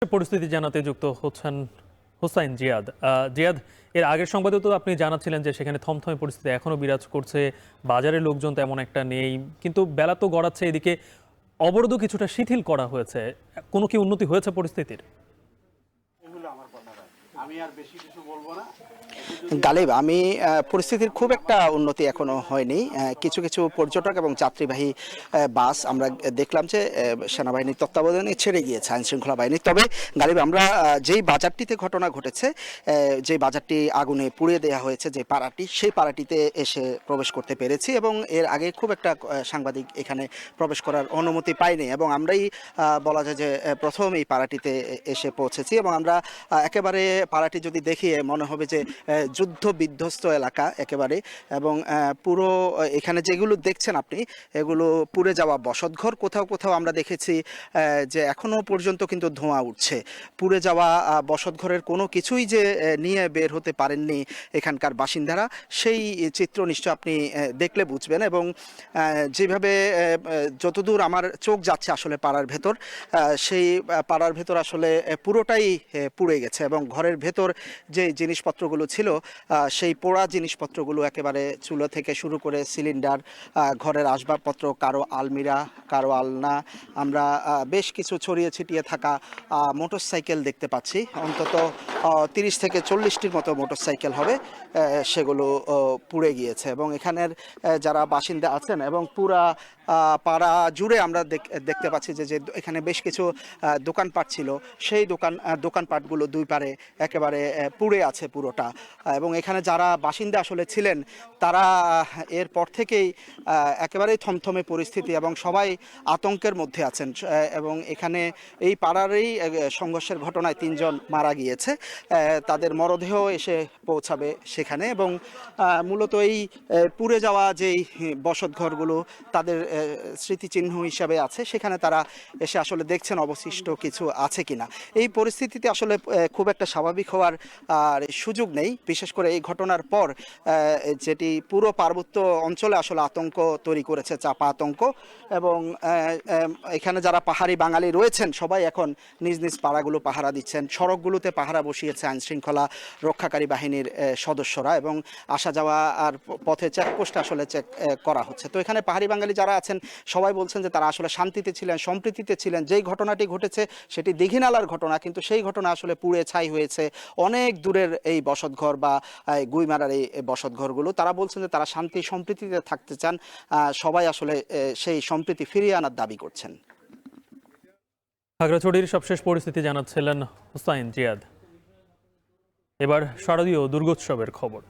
পরিস্থিতি জানাতে যুক্ত হচ্ছেন হোসাইন জিয়াদ। জিয়াদ, এর আগের সংবাদে তো আপনি জানাচ্ছিলেন যে সেখানে থমথমে পরিস্থিতি এখনো বিরাজ করছে, বাজারের লোকজন তেমন একটা নেই, কিন্তু বেলা তো গড়াচ্ছে, এদিকে অবরোধও কিছুটা শিথিল করা হয়েছে। কোনো কি উন্নতি হয়েছে পরিস্থিতির? গালিব, আমি পরিস্থিতির খুব একটা উন্নতি এখনো হয়নি। কিছু কিছু পর্যটক এবং যাত্রীবাহী বাস আমরা দেখলাম যে সেনাবাহিনীর তত্ত্বাবধানে ছেড়ে গিয়েছে আইন শৃঙ্খলা বাহিনী। তবে গালিব, আমরা যেই বাজারটিতে ঘটনা ঘটেছে, যে বাজারটি আগুনে পুড়িয়ে দেওয়া হয়েছে, যে পাড়াটি, সেই পাড়াটিতে এসে প্রবেশ করতে পেরেছি এবং এর আগে খুব একটা সাংবাদিক এখানে প্রবেশ করার অনুমতি পাইনি এবং আমরাই বলা যায় যে প্রথম এই পাড়াটিতে এসে পৌঁছেছি এবং আমরা একেবারে পাড়াটি যদি দেখি মনে হবে যে যুদ্ধ বিধ্বস্ত এলাকা একেবারে। এবং পুরো এখানে যেগুলো দেখছেন আপনি, এগুলো পুড়ে যাওয়া বসতঘর। কোথাও কোথাও আমরা দেখেছি যে এখনো পর্যন্ত কিন্তু ধোঁয়া উঠছে। পুড়ে যাওয়া বসতঘরের কোনো কিছুই যে নিয়ে বের হতে পারেননি এখানকার বাসিন্দারা, সেই চিত্র নিশ্চয় আপনি দেখলে বুঝবেন। এবং যেভাবে যতদূর আমার চোখ যাচ্ছে আসলে পাড়ার ভেতর, সেই পাড়ার ভেতর আসলে পুরোটাই পুড়ে গেছে এবং ঘরের ভেতর যে জিনিসপত্রগুলো ছিল, সেই পোড়া জিনিসপত্রগুলো একেবারে চুলো থেকে শুরু করে সিলিন্ডার, ঘরের আসবাবপত্র, কারো আলমিরা, কারো আলনা, আমরা বেশ কিছু ছড়িয়ে ছিটিয়ে থাকা মোটরসাইকেল দেখতে পাচ্ছি। অন্তত 30 থেকে 40টির মতো মোটরসাইকেল হবে, সেগুলো পুড়ে গিয়েছে। এবং এখানের যারা বাসিন্দা আছেন এবং পুরা পাড়া জুড়ে আমরা দেখতে পাচ্ছি যে এখানে বেশ কিছু দোকানপাট ছিল, সেই দোকানপাটগুলো দুই পারে একেবারে পুড়ে আছে পুরোটা। এবং এখানে যারা বাসিন্দা আসলে ছিলেন, তারা এরপর থেকেই একেবারেই থমথমে পরিস্থিতি এবং সবাই আতঙ্কের মধ্যে আছেন। এবং এখানে এই পাড়ারই সংঘর্ষের ঘটনায় 3 জন মারা গিয়েছে, তাদের মরদেহ এসে পৌঁছাবে সেখানে। এবং মূলত এই পুড়ে যাওয়া যেই বসতঘরগুলো তাদের স্মৃতিচিহ্ন হিসাবে আছে, সেখানে তারা এসে আসলে দেখছেন অবশিষ্ট কিছু আছে কিনা। এই পরিস্থিতিতে আসলে খুব একটা স্বাভাবিক হওয়ার সুযোগ নেই, বিশেষ করে এই ঘটনার পর যেটি পুরো পার্বত্য অঞ্চলে আসলে আতঙ্ক তৈরি করেছে, চাপা আতঙ্ক। এবং এখানে যারা পাহাড়ি বাঙালি রয়েছেন, সবাই এখন নিজ নিজ পাড়াগুলো পাহারা দিচ্ছেন, সড়কগুলোতে পাহারা বসিয়েছে আইন শৃঙ্খলা রক্ষাকারী বাহিনীর সদস্যরা এবং আসা যাওয়া আর পথে চেকপোস্ট আসলে চেক করা হচ্ছে। তো এখানে পাহাড়ি বাঙালি যারা আছেন সবাই বলছেন যে তারা আসলে শান্তিতে ছিলেন, সম্প্রীতিতে ছিলেন। যেই ঘটনাটি ঘটেছে সেটি দীঘিনালার ঘটনা, কিন্তু সেই ঘটনা আসলে পুড়ে ছাই হয়েছে অনেক দূরের এই বসতঘর বা গুইমারার এই বসতঘরগুলো। তারা বলছেন যে তারা শান্তি সম্প্রীতিতে থাকতে চান, সবাই আসলে সেই সম্প্রীতি ফিরিয়ে আনার দাবি করছেন। খাগড়াছড়ির সবশেষ পরিস্থিতি জানাচ্ছিলেন হোসাইন জিয়াদ। এবার শারদীয় দুর্গোৎসবের খবর।